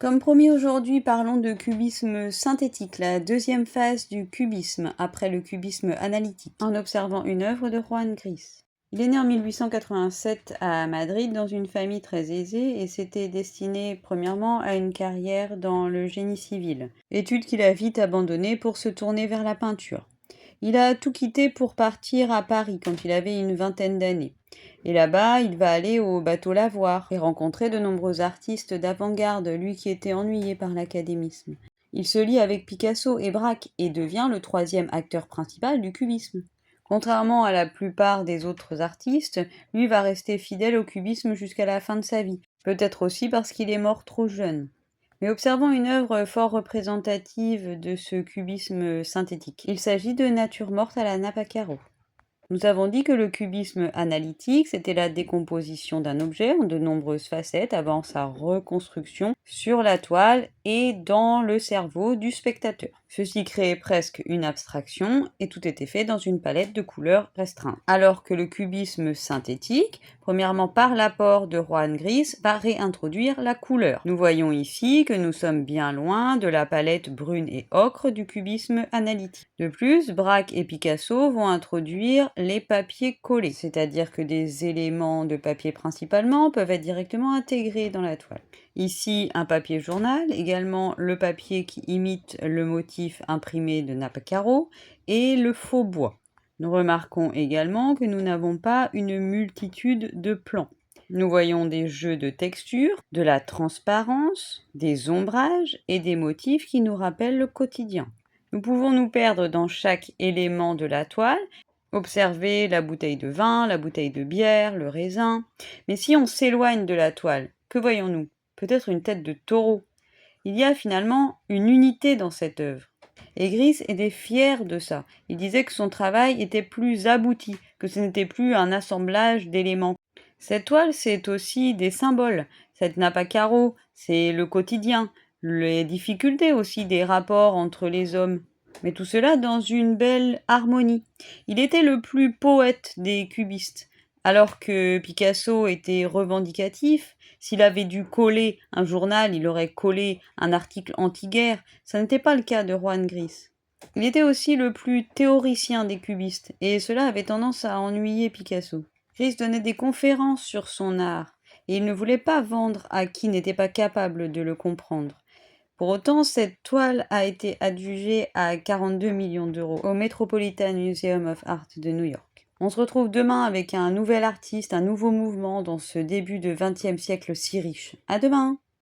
Comme promis aujourd'hui, parlons de cubisme synthétique, la deuxième phase du cubisme, après le cubisme analytique, en observant une œuvre de Juan Gris. Il est né en 1887 à Madrid dans une famille très aisée et s'était destiné premièrement à une carrière dans le génie civil, étude qu'il a vite abandonnée pour se tourner vers la peinture. Il a tout quitté pour partir à Paris quand il avait une vingtaine d'années. Et là-bas, il va aller au bateau lavoir et rencontrer de nombreux artistes d'avant-garde, lui qui était ennuyé par l'académisme. Il se lie avec Picasso et Braque et devient le troisième acteur principal du cubisme. Contrairement à la plupart des autres artistes, lui va rester fidèle au cubisme jusqu'à la fin de sa vie, peut-être aussi parce qu'il est mort trop jeune. Mais observons une œuvre fort représentative de ce cubisme synthétique. Il s'agit de Nature morte à la Nappacaro. Nous avons dit que le cubisme analytique, c'était la décomposition d'un objet en de nombreuses facettes avant sa reconstruction sur la toile et dans le cerveau du spectateur. Ceci créait presque une abstraction et tout était fait dans une palette de couleurs restreinte. Alors que le cubisme synthétique, premièrement par l'apport de Juan Gris, va réintroduire la couleur. Nous voyons ici que nous sommes bien loin de la palette brune et ocre du cubisme analytique. De plus, Braque et Picasso vont introduire les papiers collés, c'est-à-dire que des éléments de papier principalement peuvent être directement intégrés dans la toile. Ici, un papier journal, également le papier qui imite le motif imprimé de Nappacaro et le faux bois. Nous remarquons également que nous n'avons pas une multitude de plans. Nous voyons des jeux de textures, de la transparence, des ombrages et des motifs qui nous rappellent le quotidien. Nous pouvons nous perdre dans chaque élément de la toile, observer la bouteille de vin, la bouteille de bière, le raisin. Mais si on s'éloigne de la toile, que voyons-nous ? Peut-être une tête de taureau. Il y a finalement une unité dans cette œuvre. Et Gris était fier de ça. Il disait que son travail était plus abouti, que ce n'était plus un assemblage d'éléments. Cette toile, c'est aussi des symboles. Cette Nappacaro, c'est le quotidien, les difficultés aussi des rapports entre les hommes. Mais tout cela dans une belle harmonie. Il était le plus poète des cubistes. Alors que Picasso était revendicatif, s'il avait dû coller un journal, il aurait collé un article anti-guerre. Ça n'était pas le cas de Juan Gris. Il était aussi le plus théoricien des cubistes, et cela avait tendance à ennuyer Picasso. Gris donnait des conférences sur son art, et il ne voulait pas vendre à qui n'était pas capable de le comprendre. Pour autant, cette toile a été adjugée à 42 millions d'euros au Metropolitan Museum of Art de New York. On se retrouve demain avec un nouvel artiste, un nouveau mouvement dans ce début de XXe siècle si riche. À demain!